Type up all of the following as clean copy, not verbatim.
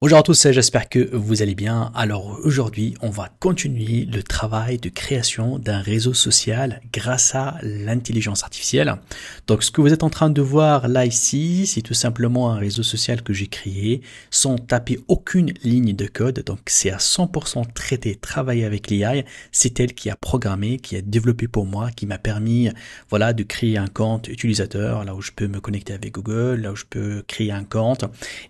Bonjour à tous, j'espère que vous allez bien. Alors aujourd'hui, on va continuer le travail de création d'un réseau social grâce à l'intelligence artificielle. Donc ce que vous êtes en train de voir là ici, c'est tout simplement un réseau social que j'ai créé sans taper aucune ligne de code. Donc c'est à 100% traité, travaillé avec l'IA. C'est elle qui a programmé, qui a développé pour moi, qui m'a permis voilà, de créer un compte utilisateur, là où je peux me connecter avec Google, là où je peux créer un compte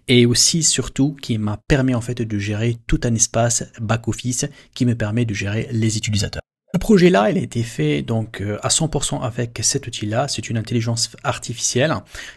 et aussi surtout qui m'a permis en fait de gérer tout un espace back-office qui me permet de gérer les utilisateurs. Ce projet-là, il a été fait donc à 100% avec cet outil-là. C'est une intelligence artificielle.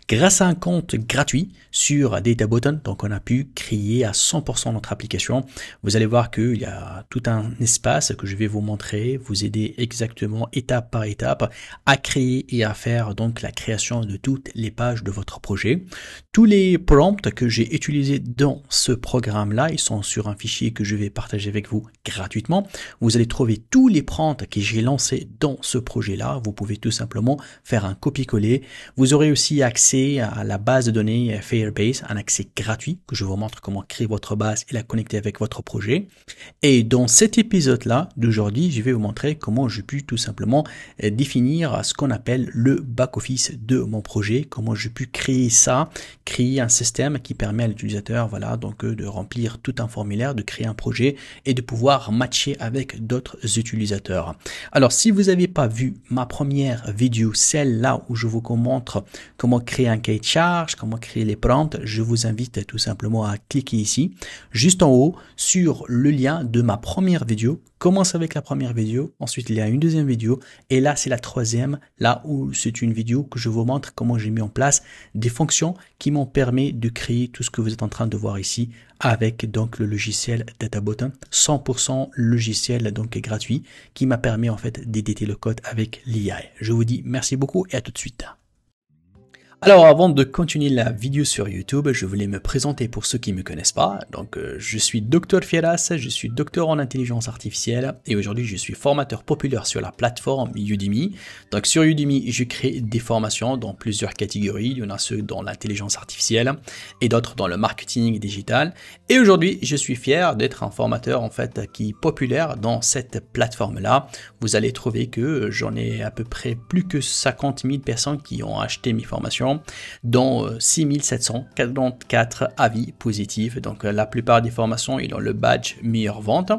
Grâce à un compte gratuit sur DataButton, donc on a pu créer à 100% notre application. Vous allez voir qu'il y a tout un espace que je vais vous montrer, vous aider exactement étape par étape à créer et à faire donc la création de toutes les pages de votre projet. Tous les prompts que j'ai utilisés dans ce programme-là, ils sont sur un fichier que je vais partager avec vous gratuitement. Vous allez trouver tous les prompts que j'ai lancés dans ce projet-là. Vous pouvez tout simplement faire un copier-coller. Vous aurez aussi accès à la base de données Firebase, un accès gratuit que je vous montre comment créer votre base et la connecter avec votre projet. Et dans cet épisode-là d'aujourd'hui, je vais vous montrer comment je puis tout simplement définir ce qu'on appelle le back-office de mon projet, comment je puis créer ça, créer un système qui permet à l'utilisateur voilà, donc de remplir tout un formulaire, de créer un projet et de pouvoir matcher avec d'autres utilisateurs. Alors, si vous n'avez pas vu ma première vidéo, celle-là où je vous montre comment créer un cahier de charge, comment créer les prompts, je vous invite tout simplement à cliquer ici, juste en haut, sur le lien de ma première vidéo. Commence avec la première vidéo, ensuite il y a une deuxième vidéo, et là c'est la troisième, là où c'est une vidéo que je vous montre comment j'ai mis en place des fonctions qui m'ont permis de créer tout ce que vous êtes en train de voir ici avec donc le logiciel DataButton, 100% logiciel donc gratuit qui m'a permis en fait d'éditer le code avec l'IA. Je vous dis merci beaucoup et à tout de suite. Alors avant de continuer la vidéo sur YouTube, je voulais me présenter pour ceux qui ne me connaissent pas. Donc je suis Dr Fieras, je suis docteur en intelligence artificielle et aujourd'hui je suis formateur populaire sur la plateforme Udemy. Donc sur Udemy, je crée des formations dans plusieurs catégories. Il y en a ceux dans l'intelligence artificielle et d'autres dans le marketing digital. Et aujourd'hui, je suis fier d'être un formateur en fait qui est populaire dans cette plateforme-là. Vous allez trouver que j'en ai à peu près plus que 50 000 personnes qui ont acheté mes formations, dont 6744 avis positifs. Donc la plupart des formations, ils ont le badge meilleure vente.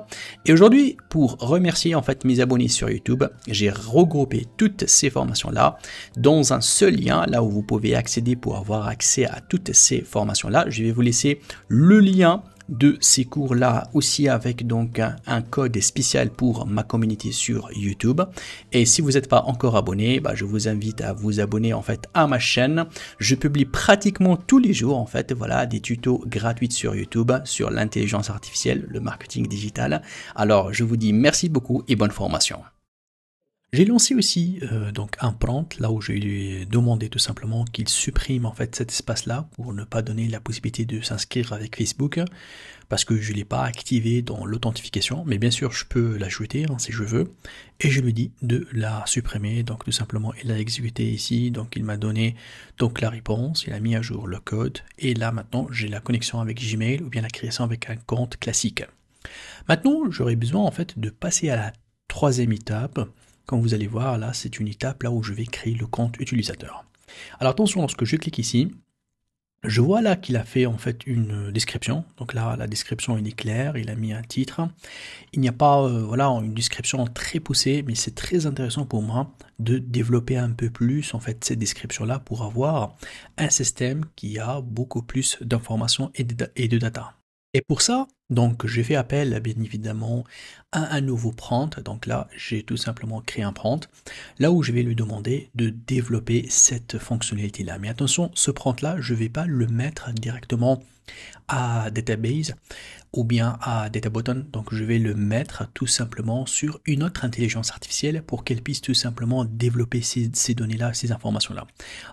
Et aujourd'hui, pour remercier en fait mes abonnés sur YouTube, j'ai regroupé toutes ces formations-là dans un seul lien, là où vous pouvez accéder pour avoir accès à toutes ces formations-là. Je vais vous laisser le lien de ces cours-là aussi avec donc un code spécial pour ma communauté sur YouTube. Et si vous n'êtes pas encore abonné, je vous invite à vous abonner en fait à ma chaîne. Je publie pratiquement tous les jours en fait voilà des tutos gratuits sur YouTube sur l'intelligence artificielle, le marketing digital. Alors je vous dis merci beaucoup et bonne formation. J'ai lancé aussi donc un prompt là où je lui ai demandé tout simplement qu'il supprime en fait cet espace-là pour ne pas donner la possibilité de s'inscrire avec Facebook parce que je ne l'ai pas activé dans l'authentification, mais bien sûr je peux l'ajouter si je veux et je lui dis de la supprimer. Donc tout simplement il a exécuté ici, donc il m'a donné donc la réponse, il a mis à jour le code et là maintenant j'ai la connexion avec Gmail ou bien la création avec un compte classique. Maintenant j'aurais besoin en fait de passer à la troisième étape. Comme vous allez voir, là, c'est une étape là où je vais créer le compte utilisateur. Alors attention, lorsque je clique ici, je vois là qu'il a fait en fait une description. Donc là, la description il est claire, il a mis un titre. Il n'y a pas voilà, une description très poussée, mais c'est très intéressant pour moi de développer un peu plus en fait cette description-là pour avoir un système qui a beaucoup plus d'informations et de data. Et pour ça, donc j'ai fait appel bien évidemment à un nouveau prompt. Donc là, j'ai tout simplement créé un prompt, là où je vais lui demander de développer cette fonctionnalité-là. Mais attention, ce prompt-là, je ne vais pas le mettre directement à Database ou bien à DataButton. Donc je vais le mettre tout simplement sur une autre intelligence artificielle pour qu'elle puisse tout simplement développer ces données-là, ces informations-là.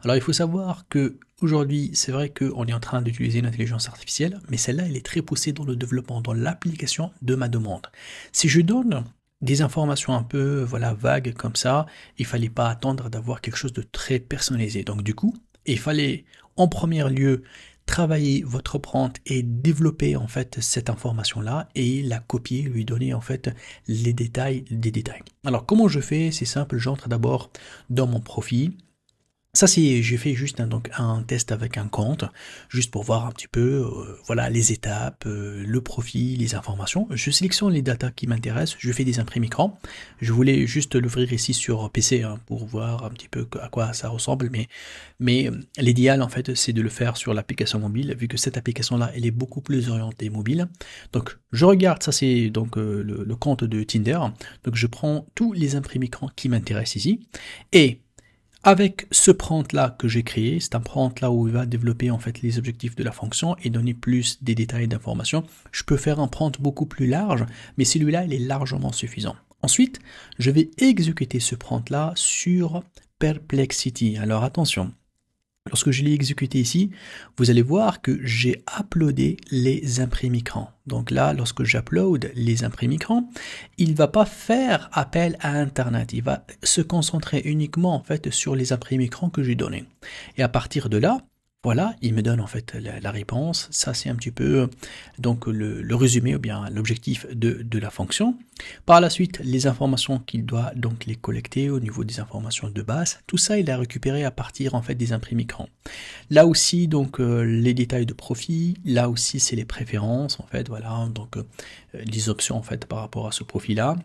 Alors il faut savoir que aujourd'hui, c'est vrai qu'on est en train d'utiliser une intelligence artificielle, mais celle-là, elle est très poussée dans le développement, dans l'application de ma demande. Si je donne des informations un peu voilà, vagues comme ça, il ne fallait pas attendre d'avoir quelque chose de très personnalisé. Donc du coup, il fallait en premier lieu travailler votre prompt et développer en fait cette information-là et la copier, lui donner en fait les détails des détails. Alors comment je fais? C'est simple, j'entre d'abord dans mon profil. Ça c'est, j'ai fait juste donc un test avec un compte, juste pour voir un petit peu, voilà les étapes, le profil, les informations. Je sélectionne les datas qui m'intéressent, je fais des imprimes écran. Je voulais juste l'ouvrir ici sur PC hein, pour voir un petit peu à quoi ça ressemble, mais l'idéal en fait c'est de le faire sur l'application mobile, vu que cette application-là elle est beaucoup plus orientée mobile. Donc je regarde, ça c'est donc le compte de Tinder. Donc je prends tous les imprimes écran qui m'intéressent ici et avec ce prompt là que j'ai créé, c'est un prompt là où il va développer en fait les objectifs de la fonction et donner plus des détails d'informations. Je peux faire un prompt beaucoup plus large, mais celui-là il est largement suffisant. Ensuite, je vais exécuter ce prompt là sur Perplexity. Alors attention, lorsque je l'ai exécuté ici, vous allez voir que j'ai uploadé les imprimes écran. Donc là, lorsque j'upload les imprimes écran, il ne va pas faire appel à Internet. Il va se concentrer uniquement en fait sur les imprimes écran que j'ai donné. Et à partir de là, voilà, il me donne en fait la réponse. Ça, c'est un petit peu donc le résumé ou bien l'objectif de la fonction. Par la suite, les informations qu'il doit donc les collecter au niveau des informations de base. Tout ça, il a récupéré à partir en fait des imprimes écran. Là aussi, donc les détails de profil. Là aussi, c'est les préférences en fait. Voilà, donc les options en fait par rapport à ce profil-là.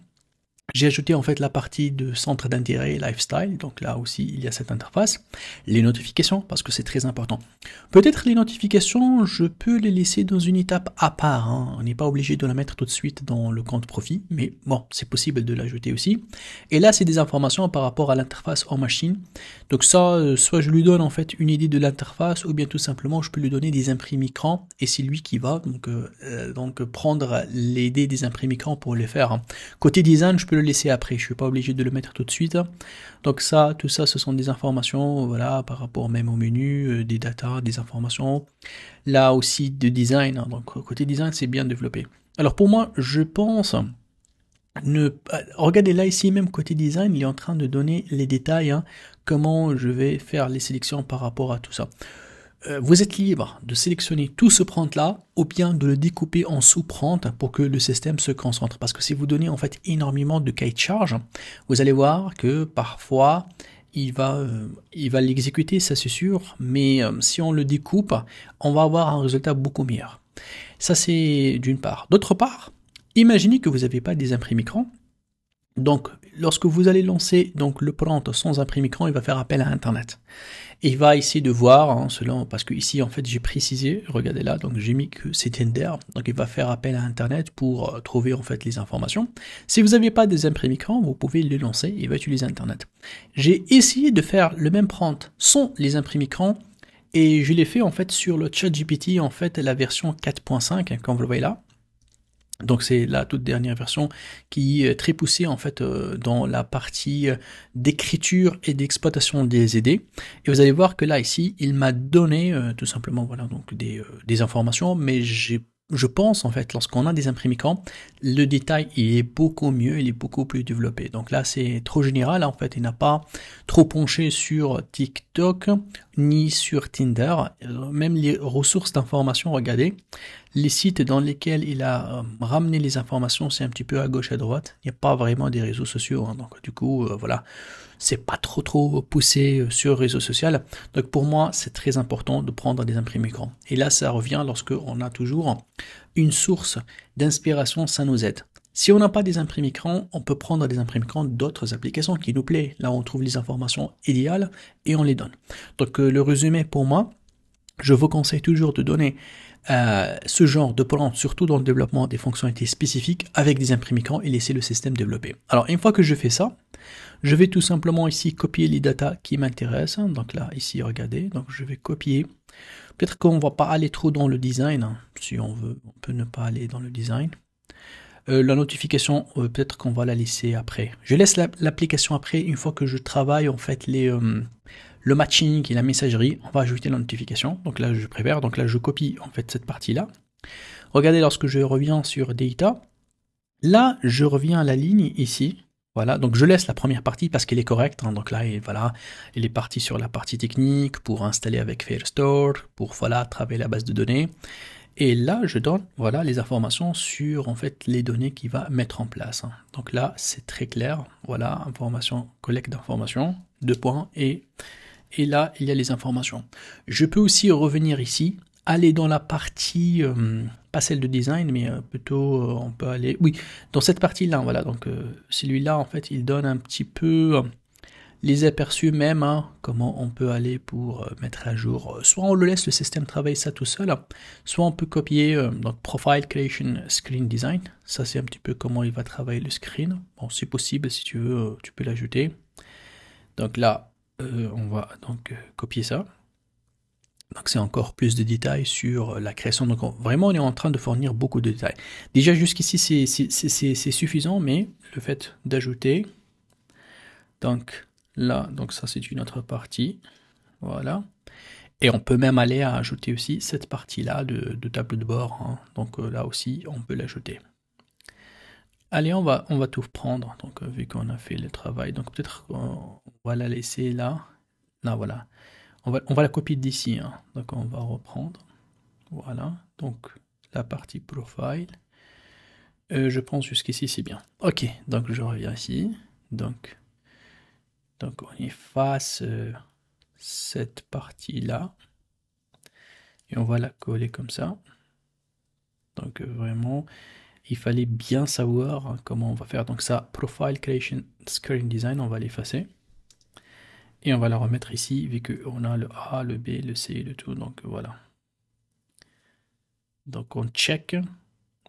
J'ai ajouté en fait la partie de centre d'intérêt lifestyle, donc là aussi il y a cette interface, les notifications parce que c'est très important. Peut-être les notifications, je peux les laisser dans une étape à part, hein. On n'est pas obligé de la mettre tout de suite dans le compte profit, mais bon, c'est possible de l'ajouter aussi. Et là c'est des informations par rapport à l'interface en machine, donc ça, soit je lui donne en fait une idée de l'interface, ou bien tout simplement je peux lui donner des imprimes écran, et c'est lui qui va donc prendre l'idée des imprimes écran pour les faire, hein. Côté design, je peux le laisser après, je suis pas obligé de le mettre tout de suite. Donc ça, tout ça, ce sont des informations, voilà, par rapport même au menu, des datas, des informations. Là aussi de design, hein. Donc côté design, c'est bien développé. Alors pour moi, je pense regardez là ici même côté design, il est en train de donner les détails, hein, comment je vais faire les sélections par rapport à tout ça. Vous êtes libre de sélectionner tout ce prompt-là ou bien de le découper en sous-prompt pour que le système se concentre. Parce que si vous donnez en fait énormément de cahiers de charge, vous allez voir que parfois il va l'exécuter, ça c'est sûr, mais si on le découpe, on va avoir un résultat beaucoup meilleur. Ça c'est d'une part. D'autre part, imaginez que vous n'avez pas des imprimes écran. Donc, lorsque vous allez lancer donc le prompt sans imprime écran, il va faire appel à Internet. Et il va essayer de voir, hein, selon, parce que ici en fait j'ai précisé, regardez là, donc j'ai mis que c'est Tinder, donc il va faire appel à Internet pour trouver en fait les informations. Si vous n'avez pas des imprimes écran, vous pouvez le lancer, il va utiliser Internet. J'ai essayé de faire le même prompt sans les imprimes écran, et je l'ai fait en fait sur le ChatGPT, en fait la version 4.5, comme vous le voyez là. Donc c'est la toute dernière version qui est très poussée en fait dans la partie d'écriture et d'exploitation des idées. Et vous allez voir que là ici, il m'a donné tout simplement voilà donc des informations, mais je pense en fait lorsqu'on a des imprimes écran, le détail il est beaucoup mieux, il est beaucoup plus développé. Donc là c'est trop général en fait, il n'a pas trop penché sur TikTok ni sur Tinder. Même les ressources d'information, regardez, les sites dans lesquels il a ramené les informations, c'est un petit peu à gauche à droite. Il n'y a pas vraiment des réseaux sociaux, hein. Donc du coup voilà, c'est pas trop poussé sur réseau social. Donc pour moi c'est très important de prendre des imprimes écran. Et là ça revient lorsque on a toujours une source d'inspiration, ça nous aide. Si on n'a pas des imprimes écran, on peut prendre des imprimes écran d'autres applications qui nous plaisent. Là on trouve les informations idéales et on les donne. Donc le résumé pour moi, je vous conseille toujours de donner ce genre de prompt, surtout dans le développement des fonctionnalités spécifiques avec des imprimes écran et laisser le système développer. Alors une fois que je fais ça, je vais tout simplement ici copier les datas qui m'intéressent. Donc là ici regardez, donc je vais copier. Peut-être qu'on ne va pas aller trop dans le design, hein. Si on veut, on peut ne pas aller dans le design. La notification, peut-être qu'on va la laisser après. Je laisse l'application après, une fois que je travaille en fait le matching et la messagerie, on va ajouter la notification. Donc là je préfère, donc là je copie en fait cette partie-là. Regardez lorsque je reviens sur Data, là je reviens à la ligne ici. Voilà, donc je laisse la première partie parce qu'elle est correcte, hein. Donc là, voilà, il est parti sur la partie technique pour installer avec Firestore, pour voilà, travailler la base de données. Et là, je donne voilà les informations sur en fait les données qu'il va mettre en place, hein. Donc là, c'est très clair. Voilà, information, collecte d'informations, 2 points, et là, il y a les informations. Je peux aussi revenir ici, aller dans la partie, pas celle de design, mais plutôt, on peut aller, oui, dans cette partie-là, voilà. Donc celui-là, en fait, il donne un petit peu les aperçus même, hein, comment on peut aller pour mettre à jour. Soit on le laisse le système travailler ça tout seul, soit on peut copier donc Profile Creation Screen Design. Ça c'est un petit peu comment il va travailler le screen. Bon, c'est possible, si tu veux, tu peux l'ajouter. Donc là, on va donc copier ça. Donc c'est encore plus de détails sur la création. Donc vraiment, on est en train de fournir beaucoup de détails. Déjà jusqu'ici, c'est suffisant, mais le fait d'ajouter, donc là, donc ça c'est une autre partie, voilà. Et on peut même aller à ajouter aussi cette partie-là de tableau de bord, hein. Donc là aussi, on peut l'ajouter. Allez, on va tout prendre, donc vu qu'on a fait le travail. Donc peut-être on va la laisser là. Là, voilà. On va la copier d'ici, hein. Donc on va reprendre. Voilà. Donc la partie profile. Je pense jusqu'ici, c'est bien. Ok, donc je reviens ici. Donc on efface cette partie-là. Et on va la coller comme ça. Donc vraiment, il fallait bien savoir, hein, comment on va faire. Donc ça, Profile Creation Screen Design, on va l'effacer. Et on va la remettre ici, vu qu'on a le A, le B, le C, le tout. Donc voilà. Donc on check.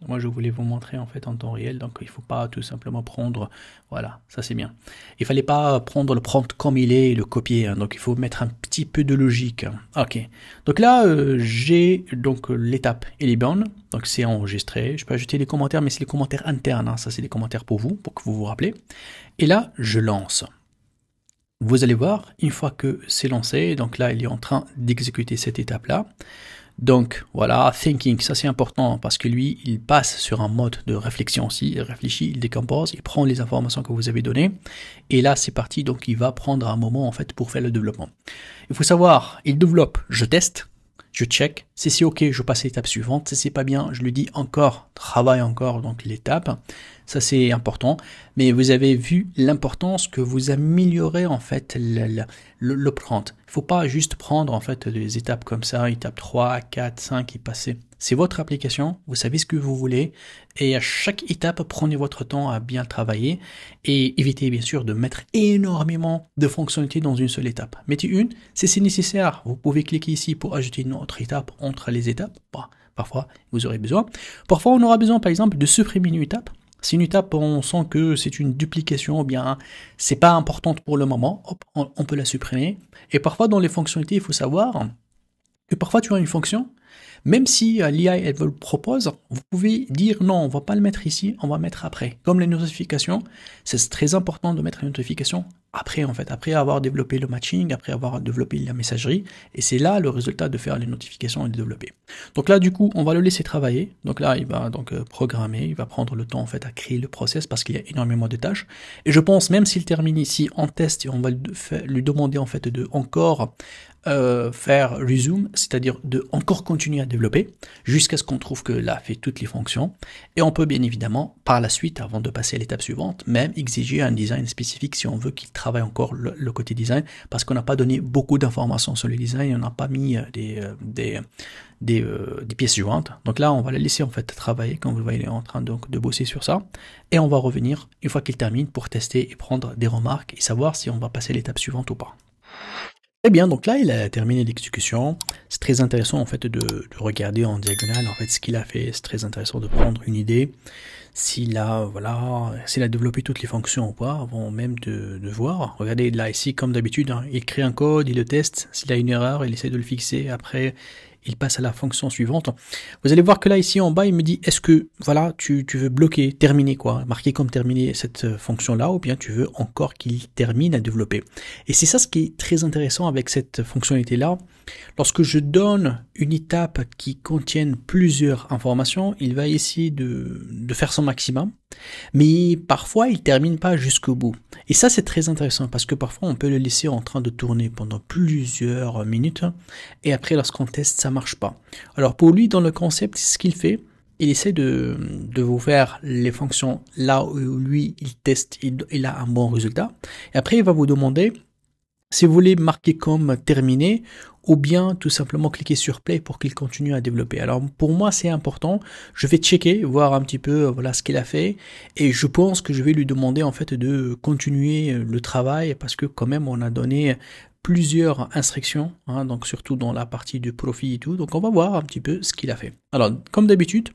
Moi, je voulais vous montrer en fait en temps réel, donc il ne faut pas tout simplement prendre, voilà, ça c'est bien. Il fallait pas prendre le prompt comme il est et le copier, hein. Donc il faut mettre un petit peu de logique. Ok, donc là j'ai donc l'étape elle est bonne, donc c'est enregistré. Je peux ajouter les commentaires, mais c'est les commentaires internes, hein. Ça c'est les commentaires pour vous que vous vous rappelez. Et là je lance. Vous allez voir, une fois que c'est lancé, donc là il est en train d'exécuter cette étape là. Donc voilà, thinking, ça c'est important parce que lui, il passe sur un mode de réflexion aussi, il réfléchit, il décompose, il prend les informations que vous avez données, et là c'est parti, donc il va prendre un moment en fait pour faire le développement. Il faut savoir, il développe, je teste, je check, si c'est ok, je passe à l'étape suivante, si c'est pas bien, je lui dis encore, travaille encore, donc l'étape, ça c'est important, mais vous avez vu l'importance que vous améliorez en fait le prendre. Il ne faut pas juste prendre en fait des étapes comme ça, étape 3, 4, 5 et passer. C'est votre application, vous savez ce que vous voulez, et à chaque étape, prenez votre temps à bien travailler et évitez bien sûr de mettre énormément de fonctionnalités dans une seule étape. Mettez une, si c'est nécessaire, vous pouvez cliquer ici pour ajouter une autre étape entre les étapes. Bon, parfois, vous aurez besoin. Parfois, on aura besoin par exemple de supprimer une étape. Si une étape, on sent que c'est une duplication, ou bien c'est pas importante pour le moment, hop, on peut la supprimer. Et parfois, dans les fonctionnalités, il faut savoir que parfois tu as une fonction, même si l'IA elle vous le propose, vous pouvez dire non, on va pas le mettre ici, on va mettre après. Comme les notifications, c'est très important de mettre une notification après en fait, après avoir développé le matching, après avoir développé la messagerie, et c'est là le résultat de faire les notifications et de développer. Donc là du coup, on va le laisser travailler. Donc là, il va donc programmer, il va prendre le temps en fait à créer le process parce qu'il y a énormément de tâches. Et je pense même s'il termine ici en test, et on va lui demander en fait de encore faire resume, c'est-à-dire de encore continuer à développer jusqu'à ce qu'on trouve que là fait toutes les fonctions. Et on peut bien évidemment par la suite, avant de passer à l'étape suivante, même exiger un design spécifique si on veut qu'il travaille encore le côté design, parce qu'on n'a pas donné beaucoup d'informations sur le design, on n'a pas mis des pièces jointes. Donc là, on va la laisser en fait travailler, comme vous le voyez, il est en train donc de bosser sur ça, et on va revenir une fois qu'il termine pour tester et prendre des remarques et savoir si on va passer à l'étape suivante ou pas. Très bien, donc là il a terminé l'exécution. C'est très intéressant en fait de regarder en diagonale en fait ce qu'il a fait. C'est très intéressant de prendre une idée s'il a développé toutes les fonctions ou pas avant même de voir. Regardez là ici comme d'habitude, hein, il crée un code, il le teste. S'il a une erreur, il essaie de le fixer. Après il passe à la fonction suivante. Vous allez voir que là ici en bas il me dit est-ce que voilà tu veux bloquer, terminer quoi, marquer comme terminer cette fonction là, ou bien tu veux encore qu'il termine à développer. Et c'est ça ce qui est très intéressant avec cette fonctionnalité là. Lorsque je donne une étape qui contienne plusieurs informations, il va essayer de faire son maximum. Mais parfois, il termine pas jusqu'au bout. Et ça, c'est très intéressant parce que parfois, on peut le laisser en train de tourner pendant plusieurs minutes et après, lorsqu'on teste, ça marche pas. Alors, pour lui, dans le concept, ce qu'il fait, il essaie de vous faire les fonctions là où lui, il teste, il a un bon résultat. Et après, il va vous demander si vous voulez marquer comme terminé ou bien tout simplement cliquer sur play pour qu'il continue à développer. Alors pour moi c'est important, je vais checker, voir un petit peu voilà ce qu'il a fait et je pense que je vais lui demander en fait de continuer le travail parce que quand même on a donné plusieurs instructions, hein, donc surtout dans la partie du profit et tout, donc on va voir un petit peu ce qu'il a fait. Alors comme d'habitude,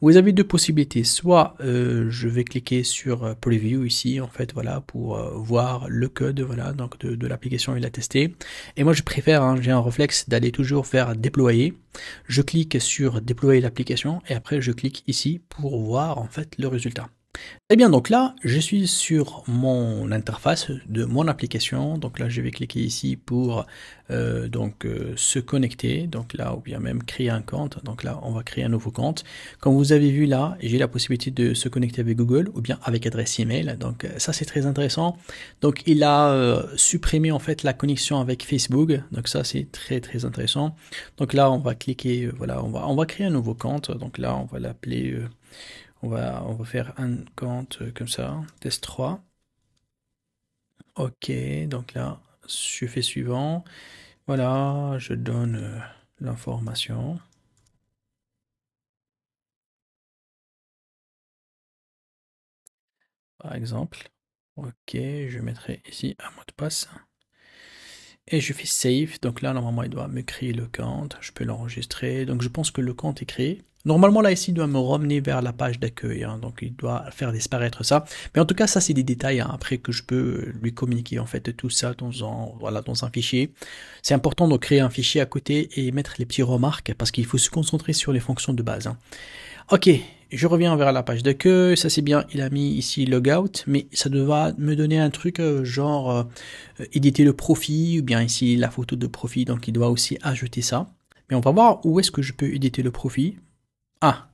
vous avez deux possibilités, soit je vais cliquer sur preview ici en fait voilà pour voir le code voilà donc de l'application il a testé et moi je préfère, hein, j'ai un réflexe d'aller toujours faire déployer, je clique sur déployer l'application et après je clique ici pour voir en fait le résultat. Eh bien, donc là, je suis sur mon interface de mon application. Donc là, je vais cliquer ici pour se connecter. Donc là, ou bien même créer un compte. Donc là, on va créer un nouveau compte. Comme vous avez vu là, j'ai la possibilité de se connecter avec Google ou bien avec adresse email. Donc ça, c'est très intéressant. Donc il a supprimé en fait la connexion avec Facebook. Donc ça, c'est très très intéressant. Donc là, on va cliquer, voilà, on va créer un nouveau compte. Donc là, on va l'appeler on va faire un compte comme ça, test 3. Ok, donc là, je fais suivant. Voilà, je donne l'information. Par exemple. Ok, je mettrai ici un mot de passe. Et je fais save. Donc là, normalement, il doit me créer le compte. Je peux l'enregistrer. Donc je pense que le compte est créé. Normalement, là, ici, il doit me ramener vers la page d'accueil. Hein, donc il doit faire disparaître ça. Mais en tout cas, ça, c'est des détails hein, après que je peux lui communiquer en fait tout ça dans un fichier. C'est important de créer un fichier à côté et mettre les petits remarques parce qu'il faut se concentrer sur les fonctions de base. Hein. Ok, je reviens vers la page d'accueil, ça c'est bien, il a mis ici logout, mais ça devra me donner un truc genre éditer le profil, ou bien ici la photo de profil, donc il doit aussi ajouter ça. Mais on va voir où est-ce que je peux éditer le profil. Ah,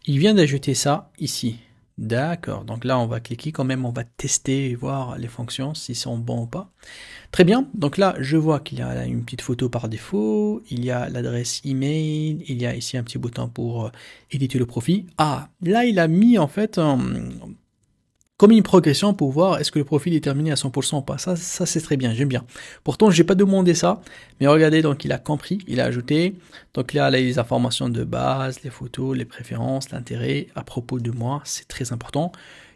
il vient d'ajouter ça ici. D'accord, donc là on va cliquer quand même, on va tester et voir les fonctions, si sont bons ou pas. Très bien, donc là je vois qu'il y a une petite photo par défaut, il y a l'adresse email, il y a ici un petit bouton pour éditer le profil. Ah, là il a mis en fait comme une progression pour voir est-ce que le profil est terminé à 100% ou pas. Ça c'est très bien, j'aime bien. Pourtant j'ai pas demandé ça, mais regardez, donc il a compris, il a ajouté. Donc là, les informations de base, les photos, les préférences, l'intérêt à propos de moi, c'est très important.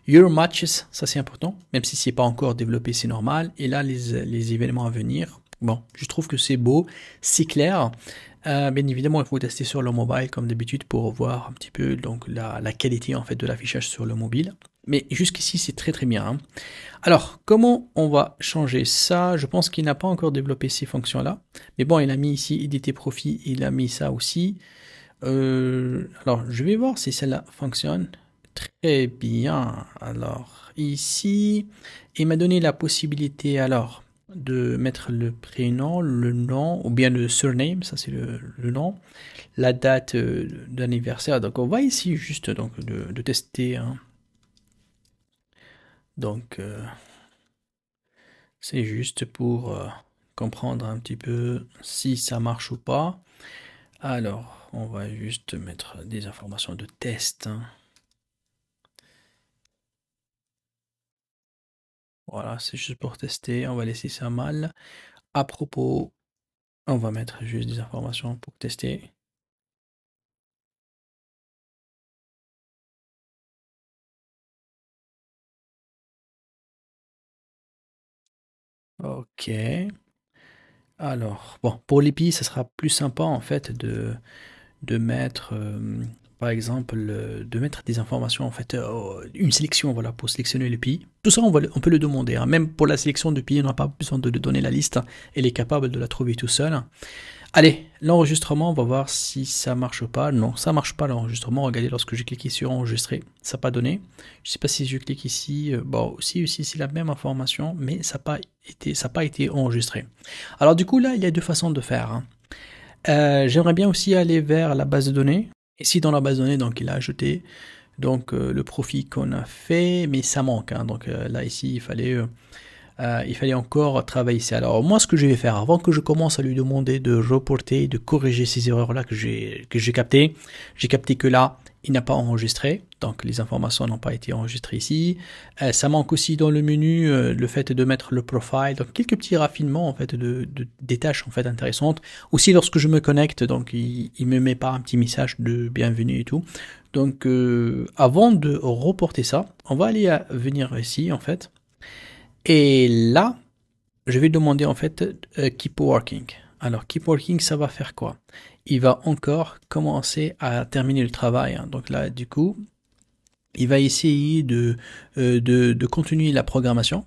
Your matches, ça c'est important, même si c'est pas encore développé, c'est normal. Et là, les événements à venir, bon, je trouve que c'est beau, c'est clair. Bien évidemment, il faut tester sur le mobile comme d'habitude pour voir un petit peu donc la qualité en fait de l'affichage sur le mobile. Mais jusqu'ici, c'est très très bien. Hein. Alors, comment on va changer ça? Je pense qu'il n'a pas encore développé ces fonctions-là. Mais bon, il a mis ici éditer profil, il a mis ça aussi. Alors, je vais voir si celle-là fonctionne. Très bien. Alors, ici, il m'a donné la possibilité alors de mettre le prénom, le nom, ou bien le surname, ça c'est le nom, la date d'anniversaire. Donc, on va ici juste donc de tester. Hein. Donc, c'est juste pour comprendre un petit peu si ça marche ou pas. Alors, on va juste mettre des informations de test. Hein. Voilà, c'est juste pour tester. On va laisser ça mal. À propos, on va mettre juste des informations pour tester. Ok. Alors, bon, pour l'EPI, ça sera plus sympa en fait de mettre, par exemple, de mettre des informations, en fait, une sélection, voilà, pour sélectionner le pays. Tout ça, on peut le demander. Hein. Même pour la sélection de pays, on n'a pas besoin de donner la liste. Elle est capable de la trouver tout seul. Allez, l'enregistrement, on va voir si ça marche ou pas. Non, ça marche pas l'enregistrement. Regardez, lorsque j'ai cliqué sur enregistrer, ça n'a pas donné. Je sais pas si je clique ici. Bon, aussi, c'est la même information, mais ça n'a pas été enregistré. Alors du coup, là, il y a deux façons de faire. Hein. J'aimerais bien aussi aller vers la base de données. Ici, dans la base de données, donc il a ajouté donc le profit qu'on a fait, mais ça manque, hein. Donc là ici il fallait encore travailler ici. Alors moi ce que je vais faire avant que je commence à lui demander de reporter, de corriger ces erreurs là que j'ai capté que là il n'a pas enregistré, donc les informations n'ont pas été enregistrées ici. Ça manque aussi dans le menu le fait de mettre le profile, donc quelques petits raffinements en fait des tâches en fait intéressantes. Aussi lorsque je me connecte, donc il me met pas un petit message de bienvenue et tout. Donc avant de reporter ça, on va aller venir ici en fait. Et là, je vais demander en fait keep working. Alors keep working, ça va faire quoi? Il va encore commencer à terminer le travail, hein. Donc là, du coup, il va essayer de continuer la programmation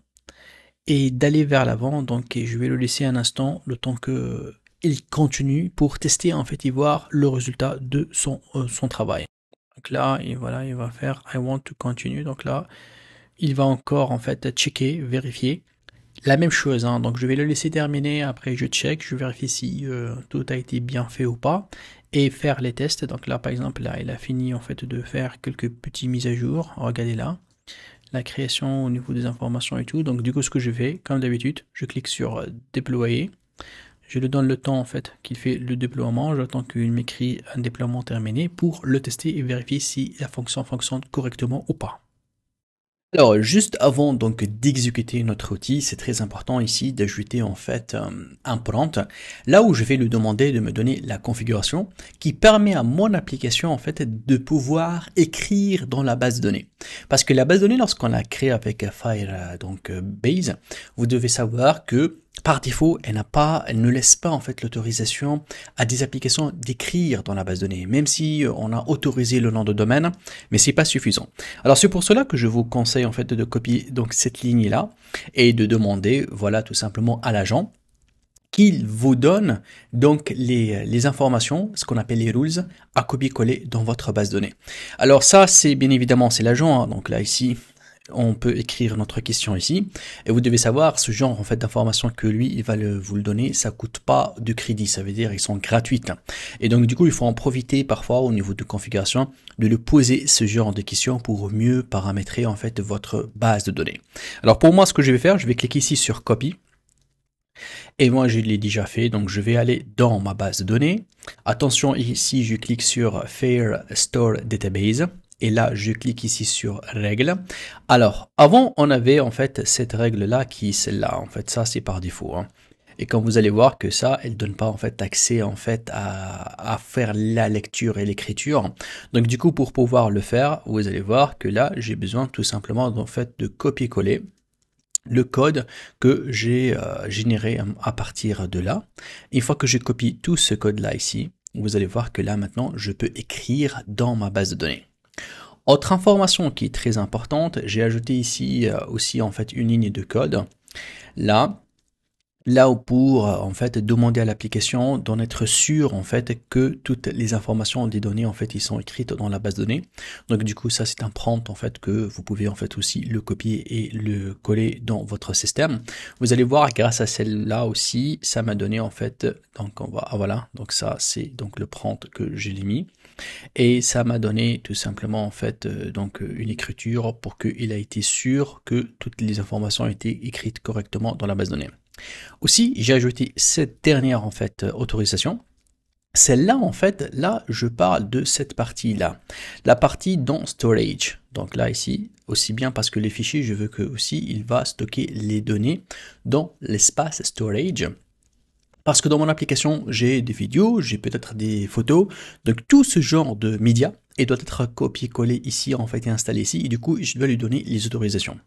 et d'aller vers l'avant. Donc je vais le laisser un instant, le temps que il continue pour tester en fait et voir le résultat de son travail. Donc là, et voilà, il va faire I want to continue. Donc là, il va encore en fait checker, vérifier. La même chose, hein. Donc je vais le laisser terminer, après je check, je vérifie si tout a été bien fait ou pas, et faire les tests. Donc là par exemple, là il a fini en fait de faire quelques petites mises à jour, regardez là, la création au niveau des informations et tout. Donc du coup ce que je fais, comme d'habitude, je clique sur déployer, je lui donne le temps en fait qu'il fait le déploiement, j'attends qu'il m'écrit un déploiement terminé pour le tester et vérifier si la fonction fonctionne correctement ou pas. Alors, juste avant donc d'exécuter notre outil, c'est très important ici d'ajouter en fait un prompt, là où je vais lui demander de me donner la configuration qui permet à mon application en fait de pouvoir écrire dans la base de données. Parce que la base de données, lorsqu'on la crée avec Firebase, vous devez savoir que par défaut, elle ne laisse pas en fait l'autorisation à des applications d'écrire dans la base de données, même si on a autorisé le nom de domaine, mais c'est pas suffisant. Alors c'est pour cela que je vous conseille en fait de copier donc cette ligne là et de demander voilà tout simplement à l'agent qu'il vous donne donc les informations, ce qu'on appelle les rules, à copier-coller dans votre base de données. Alors ça c'est bien évidemment c'est l'agent, hein, donc là ici on peut écrire notre question ici et vous devez savoir ce genre en fait d'informations que lui il va vous le donner, ça coûte pas de crédit, ça veut dire ils sont gratuites et donc du coup il faut en profiter parfois au niveau de configuration de le poser ce genre de questions pour mieux paramétrer en fait votre base de données. Alors pour moi ce que je vais faire, je vais cliquer ici sur copy et moi je l'ai déjà fait, donc je vais aller dans ma base de données. Attention ici je clique sur Fair Store Database. Et là, je clique ici sur règle. Alors, avant, on avait en fait cette règle-là qui est celle-là. En fait, ça, c'est par défaut, hein. Et quand vous allez voir que ça, elle donne pas en fait accès en fait à faire la lecture et l'écriture. Donc du coup, pour pouvoir le faire, vous allez voir que là, j'ai besoin tout simplement en fait de copier-coller le code que j'ai généré à partir de là. Une fois que j'ai copié tout ce code-là ici, vous allez voir que là maintenant, je peux écrire dans ma base de données. Autre information qui est très importante, j'ai ajouté ici aussi en fait une ligne de code. Là où pour en fait demander à l'application d'en être sûr en fait que toutes les informations des données en fait ils sont écrites dans la base de données. Donc du coup ça c'est un prompt en fait que vous pouvez en fait aussi le copier et le coller dans votre système. Vous allez voir grâce à celle-là aussi ça m'a donné en fait donc voilà donc ça c'est donc le prompt que j'ai mis. Et ça m'a donné tout simplement en fait donc une écriture pour qu'il a été sûr que toutes les informations ont été écrites correctement dans la base de données. Aussi, j'ai ajouté cette dernière en fait autorisation. Celle-là en fait, là je parle de cette partie-là, la partie dans storage. Donc là ici, aussi bien parce que les fichiers, je veux que aussi il va stocker les données dans l'espace storage. Parce que dans mon application, j'ai des vidéos, j'ai peut-être des photos, donc tout ce genre de médias et doit être copié-collé ici en fait et installé ici et du coup je dois lui donner les autorisations.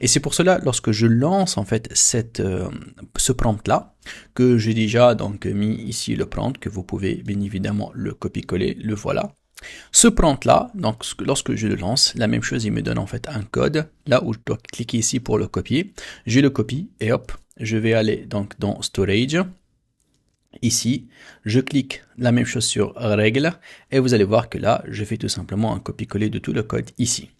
Et c'est pour cela lorsque je lance en fait ce prompt là que j'ai déjà donc mis ici le prompt que vous pouvez bien évidemment le copier-coller, le voilà. Ce prompt là, donc lorsque je le lance, la même chose il me donne en fait un code là où je dois cliquer ici pour le copier. Je le copie et hop, je vais aller donc dans storage. Ici, je clique la même chose sur règle et vous allez voir que là, je fais tout simplement un copier-coller de tout le code ici.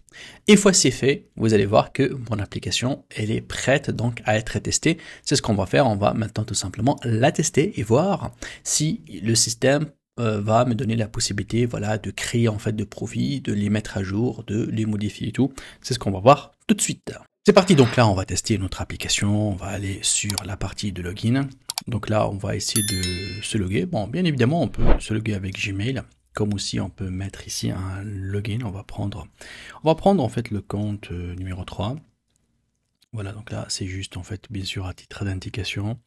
Une fois c'est fait, vous allez voir que mon application, elle est prête donc à être testée. C'est ce qu'on va faire, on va maintenant tout simplement la tester et voir si le système va me donner la possibilité, voilà, de créer en fait de profils, de les mettre à jour, de les modifier et tout. C'est ce qu'on va voir tout de suite. C'est parti, donc là on va tester notre application, on va aller sur la partie de login. Donc là on va essayer de se loguer. Bon, bien évidemment on peut se loguer avec Gmail, comme aussi on peut mettre ici un login. On va prendre en fait le compte numéro 3. Voilà, donc là c'est juste en fait bien sûr à titre d'indication.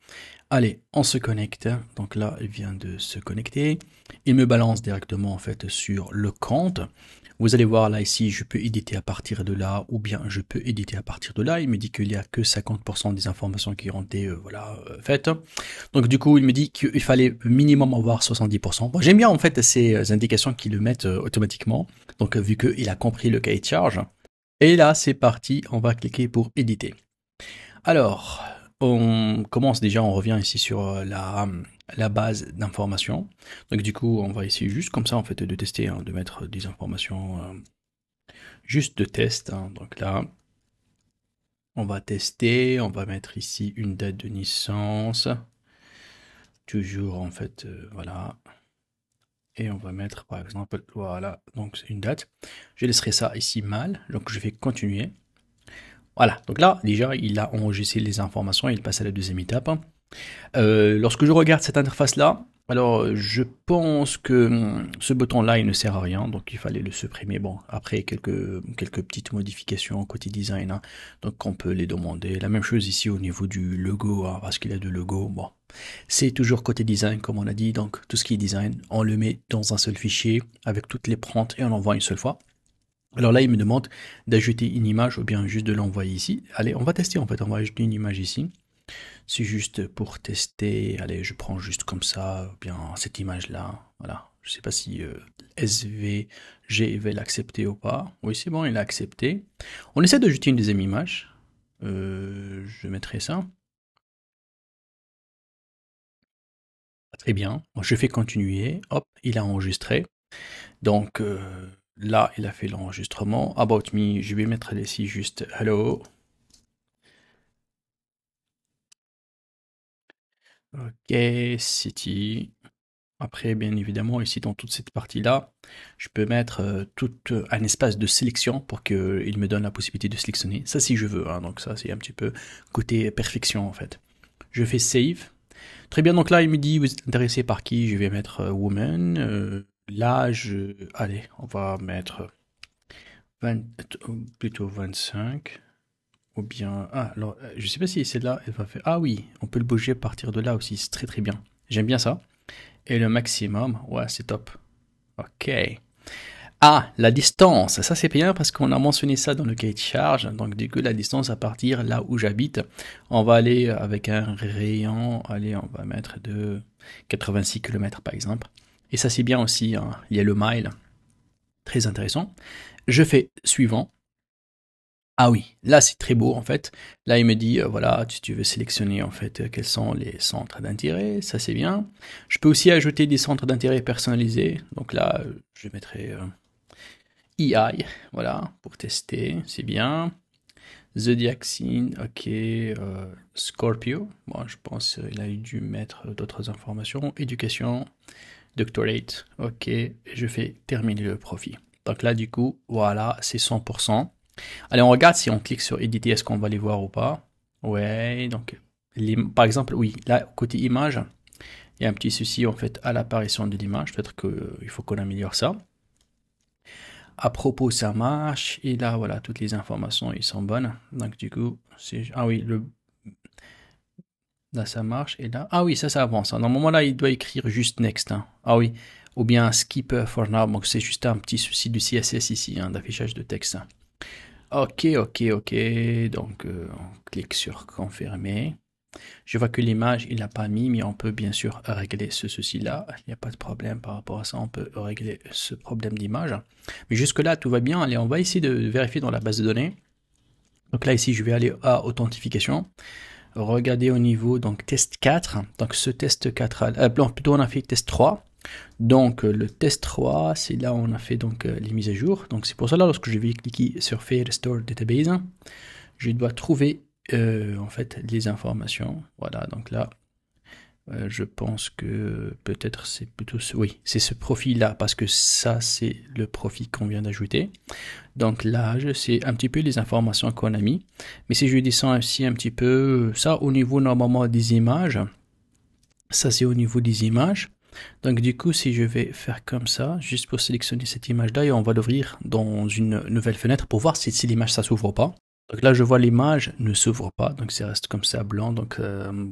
Allez, on se connecte. Donc là, il vient de se connecter. Il me balance directement en fait sur le compte. Vous allez voir là ici, je peux éditer à partir de là ou bien je peux éditer à partir de là. Il me dit qu'il n'y a que 50% des informations qui ont été faites. Donc du coup, il me dit qu'il fallait minimum avoir 70%. Bon, j'aime bien en fait ces indications qui le mettent automatiquement. Donc vu qu'il a compris le cahier de charge. Et là, c'est parti. On va cliquer pour éditer. Alors, on commence déjà, on revient ici sur la base d'informations. Donc du coup, on va essayer juste comme ça en fait de tester, hein, de mettre des informations juste de test. Hein. Donc là, on va tester, on va mettre ici une date de naissance. Toujours en fait, voilà. Et on va mettre par exemple, voilà, donc c'est une date. Je laisserai ça ici mal, donc je vais continuer. Voilà, donc là, déjà, il a enregistré les informations, il passe à la deuxième étape. Lorsque je regarde cette interface-là, alors je pense que ce bouton-là, il ne sert à rien, donc il fallait le supprimer. Bon, après quelques petites modifications côté design, hein, donc on peut les demander. La même chose ici au niveau du logo, hein, parce qu'il a deux logos. Bon, c'est toujours côté design, comme on a dit, donc tout ce qui est design, on le met dans un seul fichier avec toutes les prompts et on l'envoie une seule fois. Alors là, il me demande d'ajouter une image ou bien juste de l'envoyer ici. Allez, on va tester en fait, on va ajouter une image ici. C'est juste pour tester. Allez, je prends juste comme ça, ou bien cette image-là. Voilà. Je ne sais pas si SVG va l'accepter ou pas. Oui, c'est bon, il a accepté. On essaie d'ajouter une deuxième image. Je mettrai ça. Très bien. Je fais continuer. Hop, il a enregistré. Donc là, il a fait l'enregistrement. About me, je vais mettre ici juste hello. Ok, city. Après, bien évidemment, ici dans toute cette partie-là, je peux mettre tout un espace de sélection pour qu'il me donne la possibilité de sélectionner. Ça, si je veux. Hein, donc ça, c'est un petit peu côté perfection en fait. Je fais save. Très bien. Donc là, il me dit vous êtes intéressé par qui? Je vais mettre woman. L'âge, allez, on va mettre 20, plutôt 25. Ou bien, ah, alors, je sais pas si celle-là, elle va faire. Ah oui, on peut le bouger à partir de là aussi. C'est très très bien. J'aime bien ça. Et le maximum, ouais, c'est top. Ok. Ah, la distance, ça c'est bien parce qu'on a mentionné ça dans le cahier de charge. Donc du coup, la distance à partir là où j'habite, on va aller avec un rayon, allez, on va mettre de 86 km par exemple. Et ça c'est bien aussi, hein. Il y a le mile, très intéressant. Je fais suivant. Ah oui, là c'est très beau en fait. Là il me dit voilà, si tu veux sélectionner en fait quels sont les centres d'intérêt, ça c'est bien. Je peux aussi ajouter des centres d'intérêt personnalisés. Donc là je mettrai EI, voilà, pour tester, c'est bien. Zodiac Sign, ok. Scorpio, bon je pense il a dû mettre d'autres informations. Éducation, Doctorate, ok. Je fais terminer le profit. Donc là du coup, voilà, c'est 100%. Allez, on regarde si on clique sur éditer, est-ce qu'on va les voir ou pas? Ouais, donc par exemple, oui, là, côté image, il y a un petit souci en fait à l'apparition de l'image. Peut-être qu'il faut qu'on améliore ça. À propos, ça marche. Et là, voilà, toutes les informations, ils sont bonnes. Donc du coup, ah oui, là, ça marche. Et là, ah oui, ça avance. Normalement, là, il doit écrire juste next. Hein. Ah oui, ou bien skip for now. Donc c'est juste un petit souci du CSS ici, hein, d'affichage de texte. Ok, ok. Donc, on clique sur confirmer. Je vois que l'image, il n'a pas mis, mais on peut bien sûr régler ce souci-là. Il n'y a pas de problème par rapport à ça. On peut régler ce problème d'image. Mais jusque-là, tout va bien. Allez, on va essayer de vérifier dans la base de données. Donc là, ici, je vais aller à authentification. Regardez au niveau, donc, test 4. Donc, ce test 4, plutôt, on a fait test 3. Donc le test 3, c'est là où on a fait donc les mises à jour. Donc c'est pour cela lorsque je vais cliquer sur Fair Restore Database, je dois trouver en fait les informations. Voilà, donc là Je pense que peut-être c'est plutôt oui, c'est ce profil-là, parce que ça, c'est le profil qu'on vient d'ajouter. Donc l'âge, c'est un petit peu les informations qu'on a mis. Mais si je descends aussi un petit peu, ça au niveau normalement des images, ça c'est au niveau des images. Donc du coup, si je vais faire comme ça, juste pour sélectionner cette image-là, et on va l'ouvrir dans une nouvelle fenêtre pour voir si l'image ça s'ouvre pas. Donc là, je vois l'image ne s'ouvre pas, donc ça reste comme ça blanc. Donc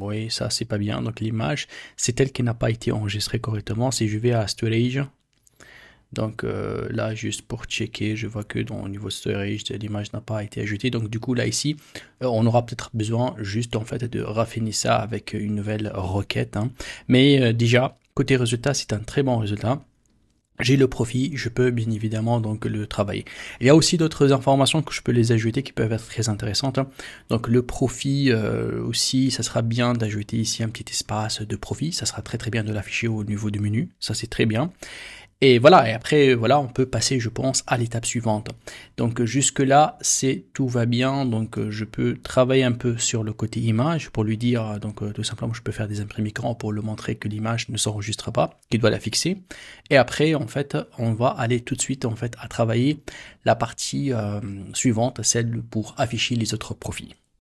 oui, ça c'est pas bien. Donc l'image, c'est elle qui n'a pas été enregistrée correctement. Si je vais à storage, donc là, juste pour checker, je vois que au niveau storage, l'image n'a pas été ajoutée. Donc du coup, là ici, on aura peut-être besoin juste en fait de raffiner ça avec une nouvelle requête. Hein. Mais déjà, côté résultat, c'est un très bon résultat. J'ai le profit, je peux bien évidemment donc le travailler. Il y a aussi d'autres informations que je peux les ajouter qui peuvent être très intéressantes. Donc le profit aussi, ça sera bien d'ajouter ici un petit espace de profit. Ça sera très très bien de l'afficher au niveau du menu. Ça c'est très bien. Et voilà, et après, voilà, on peut passer, je pense, à l'étape suivante. Donc jusque-là, tout va bien. Donc je peux travailler un peu sur le côté image pour lui dire, donc tout simplement, je peux faire des imprimes écran pour le montrer que l'image ne s'enregistre pas, qu'il doit la fixer. Et après, en fait, on va aller tout de suite, en fait, à travailler la partie suivante, celle pour afficher les autres profils.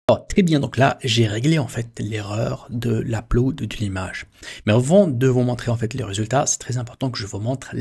Alors, très bien, donc là, j'ai réglé en fait l'erreur de l'upload de l'image. Mais avant de vous montrer en fait les résultats, c'est très important que je vous montre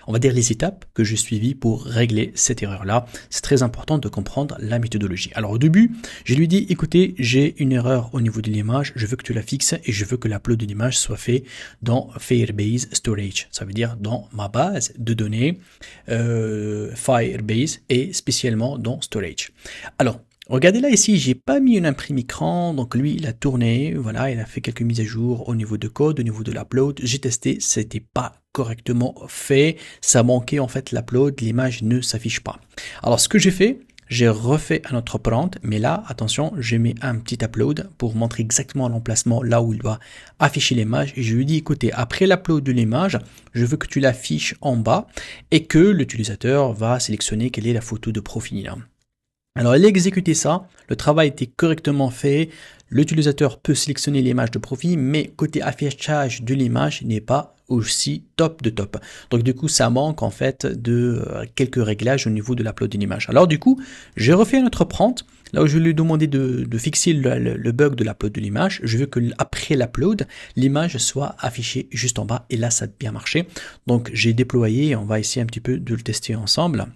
on va dire les étapes que j'ai suivies pour régler cette erreur-là. C'est très important de comprendre la méthodologie. Alors au début, je lui dis, écoutez, j'ai une erreur au niveau de l'image, je veux que tu la fixes et je veux que l'upload de l'image soit fait dans Firebase Storage. Ça veut dire dans ma base de données Firebase et spécialement dans Storage. Alors, regardez là ici, j'ai pas mis une imprime écran, donc lui il a tourné, voilà, il a fait quelques mises à jour au niveau de code, au niveau de l'upload, j'ai testé, c'était pas correctement fait, ça manquait en fait l'upload, l'image ne s'affiche pas. Alors ce que j'ai fait, j'ai refait un autre prompt, mais là, attention, j'ai mis un petit upload pour montrer exactement l'emplacement là où il doit afficher l'image et je lui dis, écoutez, après l'upload de l'image, je veux que tu l'affiches en bas et que l'utilisateur va sélectionner quelle est la photo de profil. Alors, il a exécuté ça, le travail était correctement fait, l'utilisateur peut sélectionner l'image de profil, mais côté affichage de l'image n'est pas aussi top de top. Donc du coup, ça manque en fait de quelques réglages au niveau de l'upload d'une image. Alors du coup, j'ai refait un autre prompt, là où je lui ai demandé de fixer le bug de l'upload de l'image. Je veux que après l'upload, l'image soit affichée juste en bas, et là, ça a bien marché. Donc j'ai déployé, on va essayer un petit peu de le tester ensemble.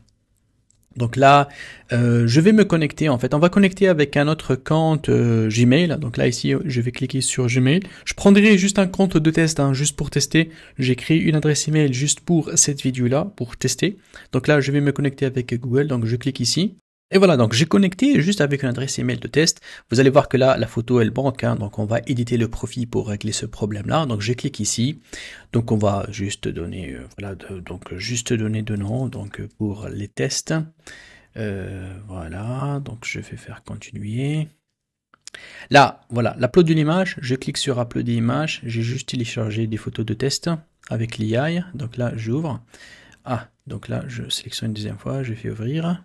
Donc là, je vais me connecter en fait. On va connecter avec un autre compte Gmail. Donc là ici, je vais cliquer sur Gmail. Je prendrai juste un compte de test, hein, juste pour tester. J'ai créé une adresse email juste pour cette vidéo-là, pour tester. Donc là, je vais me connecter avec Google. Donc je clique ici. Et voilà, donc j'ai connecté juste avec une adresse email de test. Vous allez voir que là, la photo, elle manque. Hein, donc on va éditer le profil pour régler ce problème-là. Donc je clique ici. Donc on va juste donner, juste donner de nom. Donc pour les tests. Voilà, donc je vais faire continuer. Là, voilà, l'upload d'une image. Je clique sur uploader image. J'ai juste téléchargé des photos de test avec l'AI. Donc là, j'ouvre. Ah, donc là, je sélectionne une deuxième fois. Je fais ouvrir.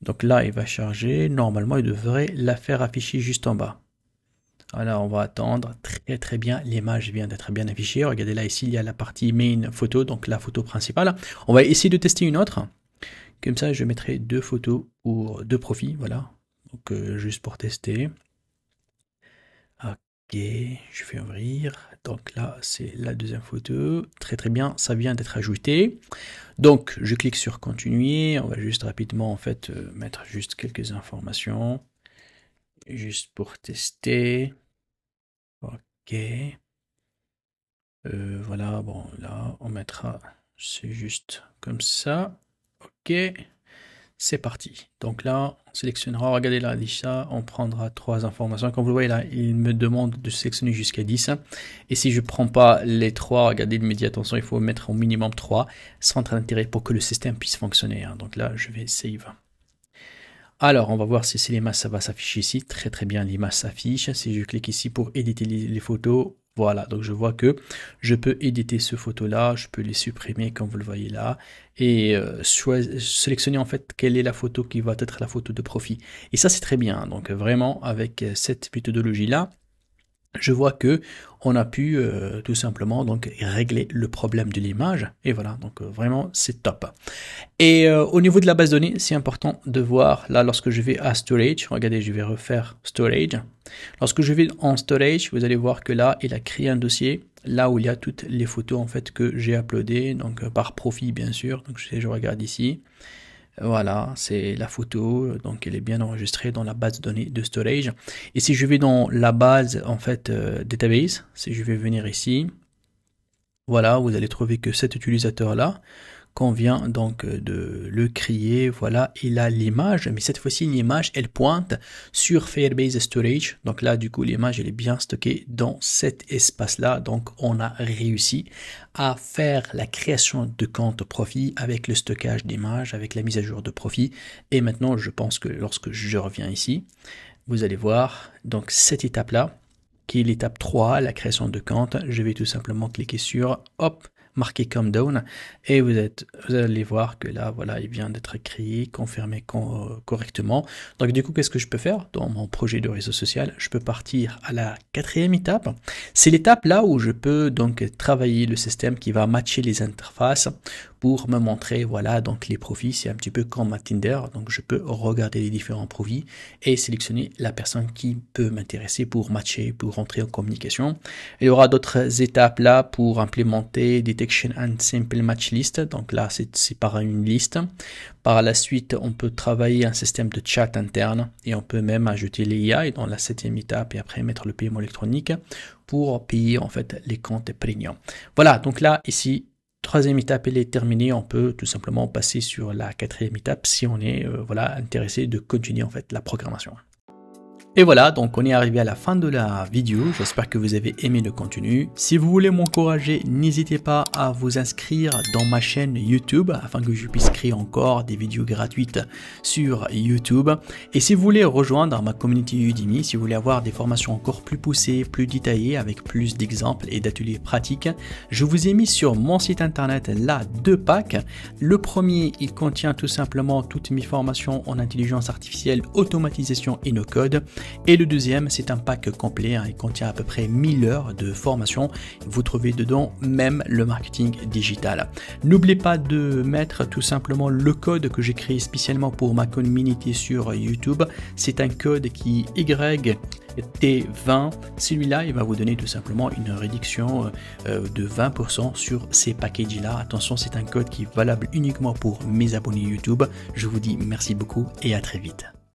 Donc là, il va charger. Normalement, il devrait la faire afficher juste en bas. Voilà, on va attendre. Très très bien. L'image vient d'être bien affichée. Regardez là, ici, il y a la partie main photo, donc la photo principale. On va essayer de tester une autre. Comme ça, je mettrai deux photos ou deux profils. Voilà. Donc, juste pour tester. Ok, je fais ouvrir. Donc là, c'est la deuxième photo. Très très bien, ça vient d'être ajouté. Donc, je clique sur continuer. On va juste rapidement, en fait, mettre juste quelques informations. Juste pour tester. Ok. Voilà, bon, là, on mettra, c'est juste comme ça. Ok. C'est parti. Donc là, on sélectionnera, regardez là, déjà, on prendra trois informations. Comme vous le voyez là, il me demande de sélectionner jusqu'à 10. Et si je ne prends pas les trois, regardez, il me dit attention, il faut mettre au minimum 3 centres d'intérêt pour que le système puisse fonctionner. Hein. Donc là, je vais save. Alors, on va voir si l'image, ça va s'afficher ici. Très très bien, l'image s'affiche. Si je clique ici pour éditer les photos, voilà, donc je vois que je peux éditer ce photo-là, je peux les supprimer comme vous le voyez là, et sélectionner en fait quelle est la photo qui va être la photo de profil. Et ça c'est très bien, donc vraiment avec cette méthodologie-là, je vois que on a pu tout simplement donc régler le problème de l'image et voilà, donc vraiment c'est top. Et au niveau de la base de données, c'est important de voir là lorsque je vais à storage, regardez, je vais refaire storage. Lorsque je vais en storage, vous allez voir que là il a créé un dossier là où il y a toutes les photos en fait que j'ai uploadées, donc par profil bien sûr. Donc je regarde ici. Voilà, c'est la photo, donc elle est bien enregistrée dans la base de données de storage. Et si je vais dans la base en fait database, si je vais venir ici, voilà, vous allez trouver que cet utilisateur là qu'on vient donc de le créer, voilà, il a l'image, mais cette fois-ci l'image elle pointe sur Firebase Storage, donc là du coup l'image elle est bien stockée dans cet espace là, donc on a réussi à faire la création de compte profil avec le stockage d'images, avec la mise à jour de profil, et maintenant je pense que lorsque je reviens ici, vous allez voir donc cette étape là, qui est l'étape 3, la création de compte, je vais tout simplement cliquer sur, hop, marqué comme down et vous allez voir que là voilà il vient d'être créé, confirmé correctement. Donc du coup qu'est-ce que je peux faire dans mon projet de réseau social? Je peux partir à la 4e étape, c'est l'étape là où je peux donc travailler le système qui va matcher les interfaces pour me montrer voilà donc les profils. C'est un petit peu comme à Tinder, donc je peux regarder les différents profils et sélectionner la personne qui peut m'intéresser pour matcher, pour rentrer en communication. Il y aura d'autres étapes là pour implémenter Detection and Simple Match List, donc là c'est par une liste. Par la suite on peut travailler un système de chat interne et on peut même ajouter l'IA dans la 7e étape et après mettre le paiement électronique pour payer en fait les comptes premium. Voilà, donc là ici 3e étape elle est terminée, on peut tout simplement passer sur la 4e étape si on est voilà intéressé de continuer en fait la programmation. Et voilà, donc on est arrivé à la fin de la vidéo, j'espère que vous avez aimé le contenu. Si vous voulez m'encourager, n'hésitez pas à vous inscrire dans ma chaîne YouTube afin que je puisse créer encore des vidéos gratuites sur YouTube. Et si vous voulez rejoindre ma communauté Udemy, si vous voulez avoir des formations encore plus poussées, plus détaillées, avec plus d'exemples et d'ateliers pratiques, je vous ai mis sur mon site internet là 2 packs. Le premier, il contient tout simplement toutes mes formations en intelligence artificielle, automatisation et no-code. Et le deuxième, c'est un pack complet, il contient à peu près 1000 heures de formation. Vous trouvez dedans même le marketing digital. N'oubliez pas de mettre tout simplement le code que j'ai créé spécialement pour ma communauté sur YouTube. C'est un code qui est YT20. Celui-là, il va vous donner tout simplement une réduction de 20% sur ces packages-là. Attention, c'est un code qui est valable uniquement pour mes abonnés YouTube. Je vous dis merci beaucoup et à très vite.